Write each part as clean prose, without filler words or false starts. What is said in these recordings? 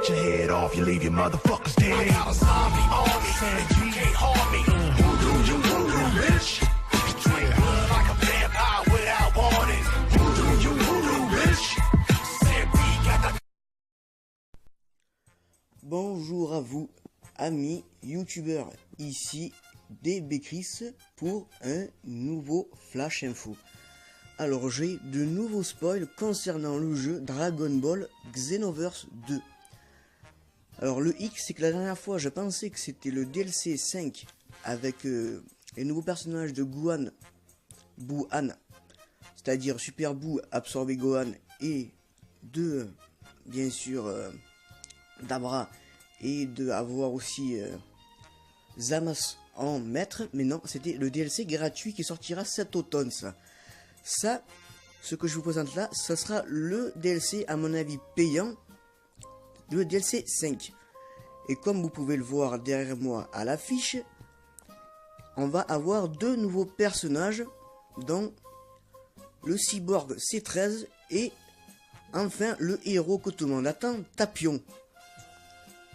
cut your head off, you leave your motherfuckers dead. I got a zombie army, and you can't harm me. Voodoo, bitch. Drink blood like a vampire without warning. Voodoo, bitch. Bonjour à vous, amis youtubeurs, ici DB Chris pour un nouveau Flash Info. Alors j'ai de nouveaux spoils concernant le jeu Dragon Ball Xenoverse 2. Alors le hic, c'est que la dernière fois je pensais que c'était le DLC 5 avec les nouveaux personnages de Gohan, Buu-Han, c'est-à-dire Super Buu absorber Gohan, et de bien sûr Dabra, et de avoir aussi Zamasu en maître. Mais non, c'était le DLC gratuit qui sortira cet automne. Ça, ce que je vous présente là, ça sera le DLC à mon avis payant, le DLC 5. Et comme vous pouvez le voir derrière moi à l'affiche, on va avoir deux nouveaux personnages, dont le cyborg C13 et enfin le héros que tout le monde attend, Tapion,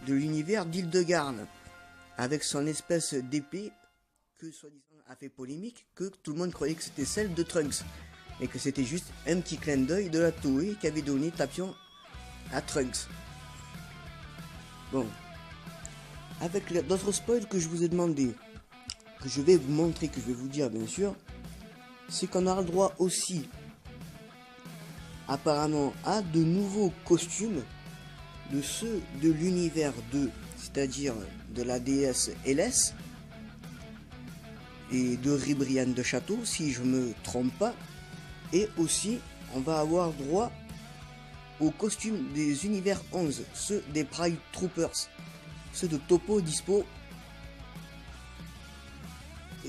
de l'univers d'Hildegarn, avec son espèce d'épée que soi-disant a fait polémique, que tout le monde croyait que c'était celle de Trunks, et que c'était juste un petit clin d'œil de la Toei qui avait donné Tapion à Trunks. Bon, avec d'autres spoils que je vous ai demandé, que je vais vous montrer, que je vais vous dire bien sûr, c'est qu'on aura le droit aussi apparemment à de nouveaux costumes de ceux de l'univers 2, c'est-à-dire de la déesse Hélès et de Ribrian de Château, si je me trompe pas. Et aussi on va avoir droit aux costumes des univers 11, ceux des Pride Troopers, ceux de Toppo, Dispo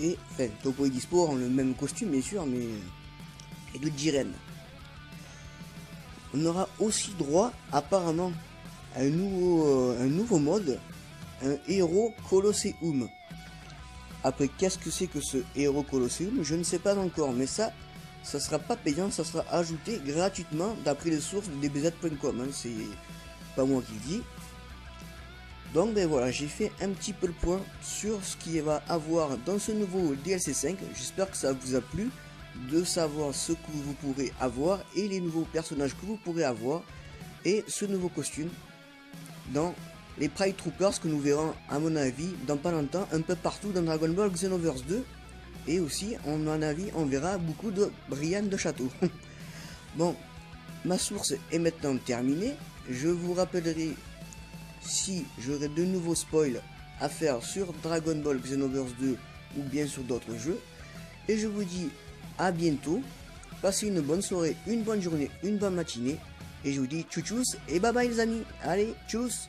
et enfin Toppo et Dispo ont le même costume bien sûr, mais et de Jiren. On aura aussi droit apparemment à un nouveau mode, un héros Colosseum. Après, qu'est-ce que c'est que ce héros Colosseum? Je ne sais pas encore, mais ça sera pas payant, ça sera ajouté gratuitement d'après les sources de dbz.com, hein, c'est pas moi qui le dis. Donc ben voilà, j'ai fait un petit peu le point sur ce qu'il va avoir dans ce nouveau DLC 5. J'espère que ça vous a plu de savoir ce que vous pourrez avoir et les nouveaux personnages que vous pourrez avoir et ce nouveau costume dans les Pride Troopers que nous verrons à mon avis dans pas longtemps un peu partout dans Dragon Ball Xenoverse 2, et aussi à mon avis on verra beaucoup de Brian de Château. Bon, ma source est maintenant terminée. Je vous rappellerai si j'aurai de nouveaux spoils à faire sur Dragon Ball Xenoverse 2 ou bien sur d'autres jeux, et je vous dis à bientôt, passez une bonne soirée, une bonne journée, une bonne matinée, et je vous dis tchou tchous et bye bye les amis, allez tchuss.